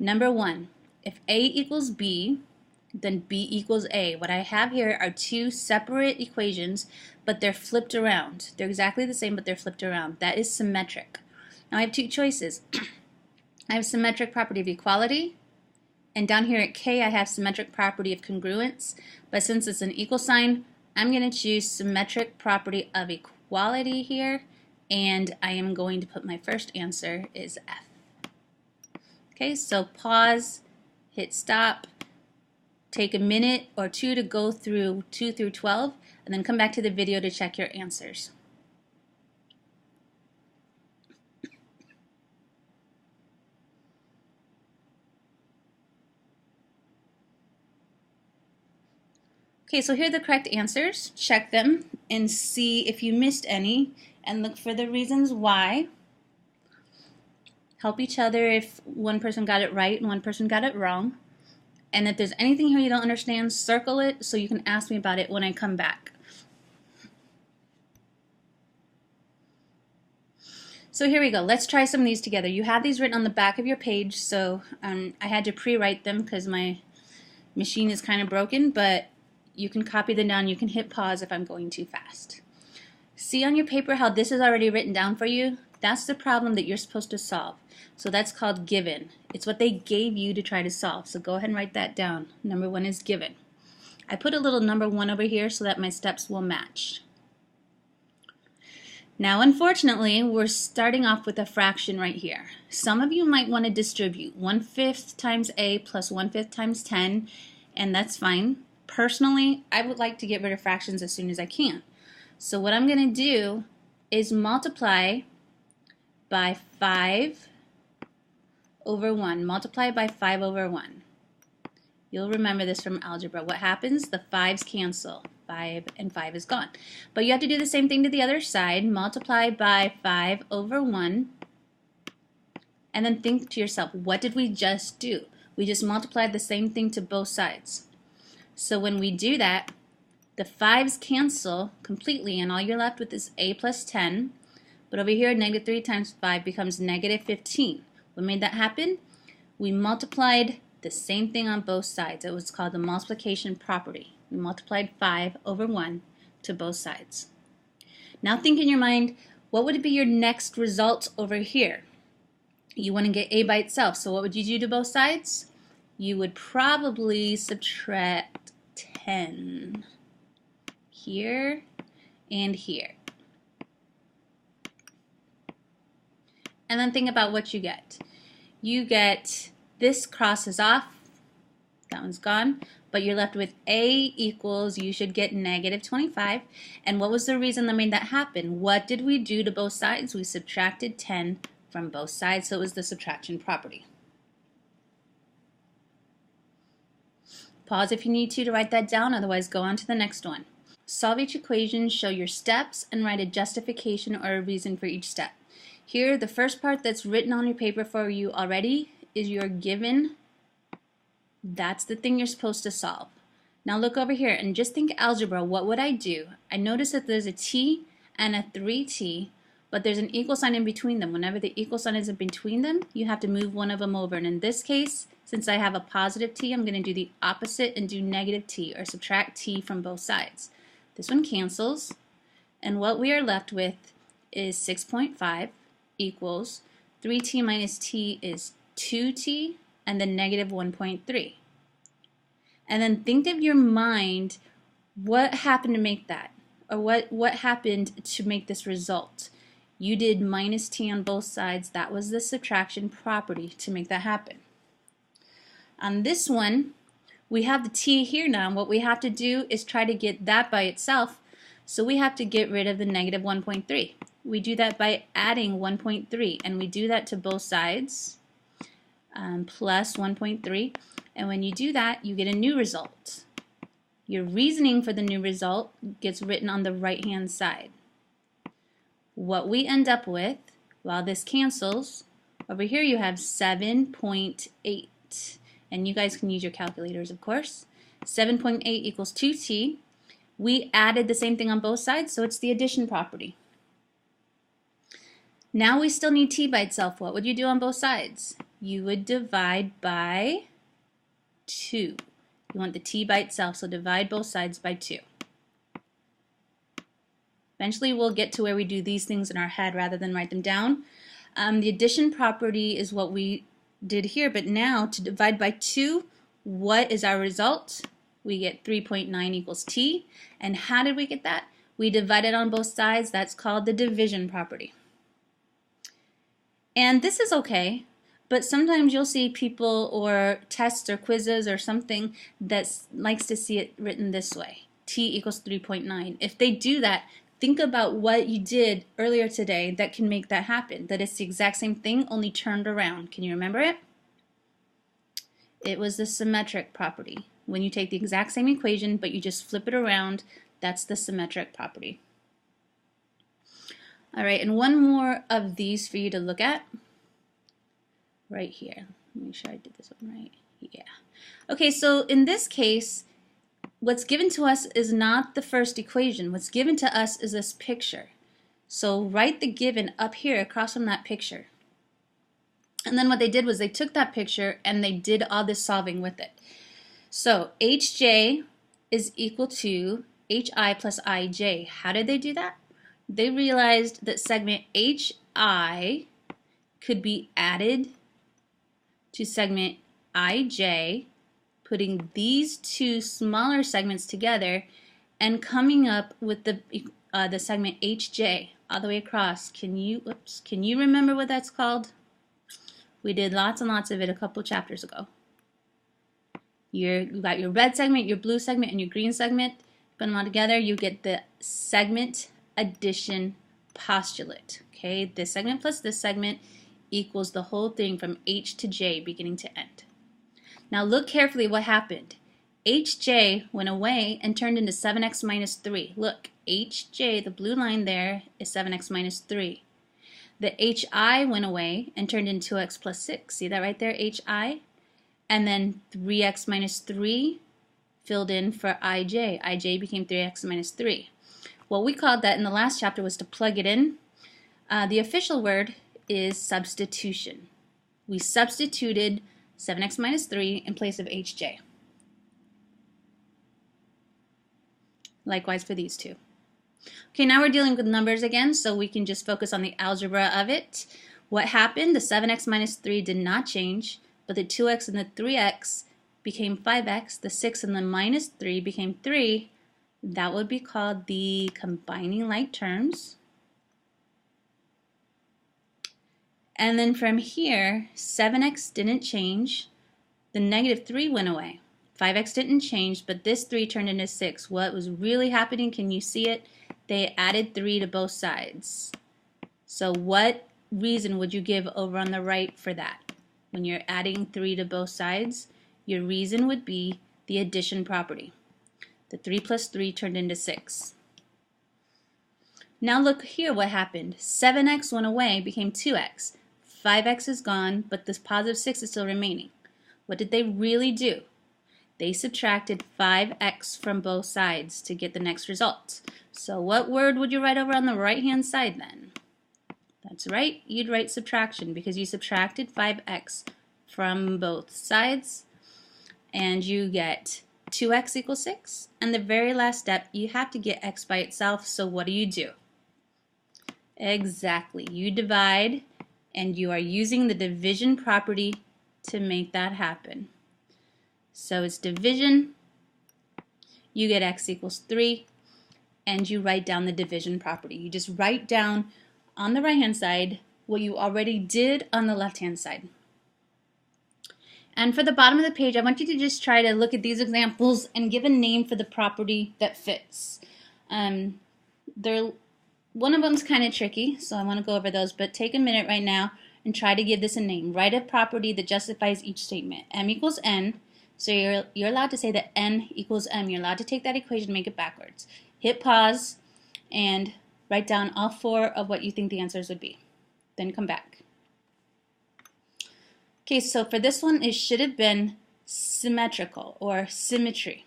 Number one, if A equals B, then B equals A. What I have here are two separate equations, but they're flipped around. They're exactly the same, but they're flipped around. That is symmetric. Now I have two choices. I have symmetric property of equality, and down here at K I have symmetric property of congruence, but since it's an equal sign, I'm going to choose symmetric property of equality here, and I am going to put my first answer is F. Okay, so pause, hit stop, take a minute or two to go through 2 through 12, and then come back to the video to check your answers. Okay, so here are the correct answers. Check them and see if you missed any, and look for the reasons why. Help each other if one person got it right and one person got it wrong. And if there's anything here you don't understand, circle it so you can ask me about it when I come back. So here we go. Let's try some of these together. You have these written on the back of your page, so I had to pre-write them because my machine is kind of broken, but you can copy them down. You can hit pause if I'm going too fast. See on your paper how this is already written down for you? That's the problem that you're supposed to solve. So that's called given. It's what they gave you to try to solve. So go ahead and write that down. Number one is given. I put a little number one over here so that my steps will match. Now unfortunately, we're starting off with a fraction right here. Some of you might want to distribute 1/5 times A plus 1/5 times 10, and that's fine. Personally, I would like to get rid of fractions as soon as I can. So what I'm going to do is multiply by 5 over 1. Multiply by 5 over 1. You'll remember this from algebra. What happens? The 5's cancel. 5 and 5 is gone. But you have to do the same thing to the other side. Multiply by 5 over 1. And then think to yourself, what did we just do? We just multiplied the same thing to both sides. So when we do that, the 5's cancel completely, and all you're left with is A plus 10. But over here, negative 3 times 5 becomes negative 15. What made that happen? We multiplied the same thing on both sides. It was called the multiplication property. We multiplied 5 over 1 to both sides. Now think in your mind, what would be your next result over here? You want to get A by itself, so what would you do to both sides? You would probably subtract 10 here and here. And then think about what you get. You get this crosses off, that one's gone, but you're left with A equals, you should get negative 25. And what was the reason that made that happen? What did we do to both sides? We subtracted 10 from both sides, so it was the subtraction property. Pause if you need to write that down, otherwise go on to the next one. Solve each equation, show your steps, and write a justification or a reason for each step. Here, the first part that's written on your paper for you already is your given. That's the thing you're supposed to solve. Now look over here and just think algebra. What would I do? I notice that there's a t and a 3t, but there's an equal sign in between them. Whenever the equal sign is in between them, you have to move one of them over. And in this case, since I have a positive t, I'm going to do the opposite and do negative t, or subtract t from both sides. This one cancels, and what we are left with is 6.5 equals 3t minus t is 2t, and then negative 1.3. And then think of your mind, what happened to make that? Or what happened to make this result? You did minus t on both sides. That was the subtraction property to make that happen. On this one, we have the t here now, and what we have to do is try to get that by itself. So we have to get rid of the negative 1.3. We do that by adding 1.3, and we do that to both sides, plus 1.3. And when you do that, you get a new result. Your reasoning for the new result gets written on the right-hand side. What we end up with, while this cancels, over here you have 7.8. And you guys can use your calculators, of course. 7.8 equals 2t. We added the same thing on both sides, so it's the addition property. Now we still need t by itself. What would you do on both sides? you would divide by 2. You want the t by itself, so divide both sides by 2. Eventually we'll get to where we do these things in our head rather than write them down. The addition property is what we did here, but now to divide by 2, what is our result? We get 3.9 equals t. And how did we get that? We divided on both sides. That's called the division property. And this is okay, but sometimes you'll see people or tests or quizzes or something that likes to see it written this way. T equals 3.9. If they do that, think about what you did earlier today that can make that happen. That it's the exact same thing, only turned around. Can you remember it? It was the symmetric property. When you take the exact same equation, but you just flip it around, that's the symmetric property. All right, and one more of these for you to look at. Right here. Let me make sure I did this one right. Yeah. Okay, so in this case, what's given to us is not the first equation. What's given to us is this picture. So write the given up here across from that picture. And then what they did was they took that picture and they did all this solving with it. So hj is equal to hi plus ij. How did they do that? They realized that segment hi could be added to segment ij, putting these two smaller segments together and coming up with the segment hj all the way across. Can you remember what that's called? We did lots and lots of it a couple chapters ago. You got your red segment, your blue segment, and your green segment. Put them all together, you get the segment addition postulate. Okay, this segment plus this segment equals the whole thing from h to j, beginning to end. Now look carefully what happened. hj went away and turned into 7x minus 3. Look, hj, the blue line there, is 7x minus 3. The hi went away and turned into 2x plus 6. See that right there, hi? And then 3x minus 3 filled in for ij. ij became 3x minus 3. What we called that in the last chapter was to plug it in. The official word is substitution. We substituted 7x minus 3 in place of hj. Likewise for these two. Okay, now we're dealing with numbers again, so we can just focus on the algebra of it. What happened? The 7x minus 3 did not change, but the 2x and the 3x became 5x. The 6 and the minus 3 became 3. That would be called the combining like terms. And then from here, 7x didn't change. The negative 3 went away. 5x didn't change, but this 3 turned into 6. What was really happening, can you see it? They added 3 to both sides. So what reason would you give over on the right for that? When you're adding 3 to both sides, your reason would be the addition property. The 3 plus 3 turned into 6. Now look here what happened. 7x went away, became 2x. 5x is gone, but this positive 6 is still remaining. What did they really do? They subtracted 5x from both sides to get the next result. So what word would you write over on the right-hand side then? That's right, you'd write subtraction because you subtracted 5x from both sides and you get 2x equals 6. And the very last step, you have to get x by itself, so what do? Exactly, you divide and you are using the division property to make that happen. So it's division, you get x equals 3, and you write down the division property. You just write down on the right-hand side what you already did on the left-hand side. And for the bottom of the page, I want you to just try to look at these examples and give a name for the property that fits. One of them's kind of tricky, so I want to go over those, but take a minute right now and try to give this a name. Write a property that justifies each statement. M equals n. So you're allowed to say that n equals m. You're allowed to take that equation and make it backwards. Hit pause and write down all 4 of what you think the answers would be. Then come back. Okay, so for this one, it should have been symmetrical or symmetry.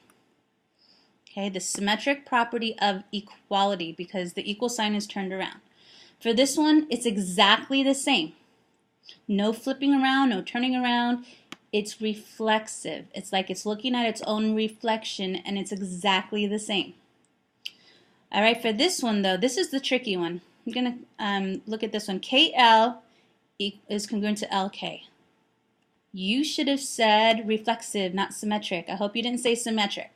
Okay, the symmetric property of equality because the equal sign is turned around. For this one, it's exactly the same. No flipping around, no turning around. It's reflexive. It's like it's looking at its own reflection, and it's exactly the same. All right, for this one though, this is the tricky one. I'm gonna look at this one. KL is congruent to LK. You should have said reflexive, not symmetric. I hope you didn't say symmetric.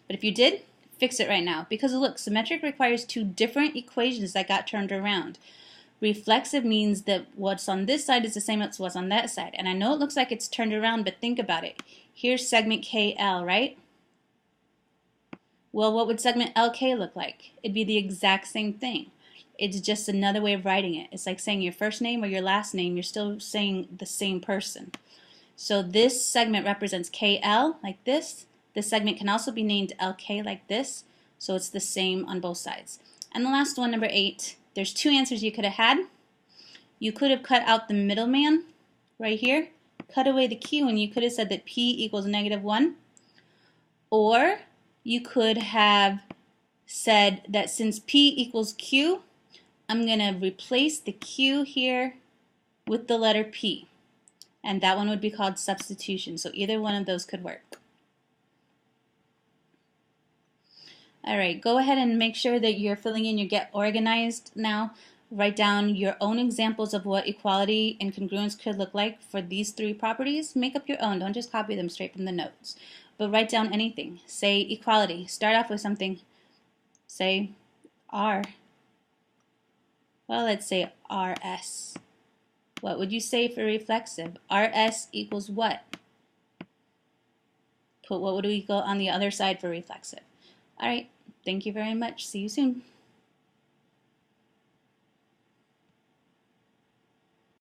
But if you did, fix it right now. Because look, symmetric requires two different equations that got turned around. Reflexive means that what's on this side is the same as what's on that side. And I know it looks like it's turned around, but think about it. Here's segment KL, right? Well, what would segment LK look like? It'd be the exact same thing. It's just another way of writing it. It's like saying your first name or your last name. You're still saying the same person. So this segment represents KL like this. This segment can also be named LK like this. So it's the same on both sides. And the last one, number 8, there's two answers you could have had. You could have cut out the middleman right here, cut away the Q, and you could have said that P equals -1. Or you could have said that since P equals Q, I'm going to replace the Q here with the letter P. And that one would be called substitution. So either one of those could work. All right, go ahead and make sure that you're filling in your Get Organized now. Write down your own examples of what equality and congruence could look like for these 3 properties. Make up your own. Don't just copy them straight from the notes. But write down anything. Say equality. Start off with something. Say R. Well, let's say RS. What would you say for reflexive? RS equals what? Put what would we go on the other side for reflexive? All right, thank you very much. See you soon.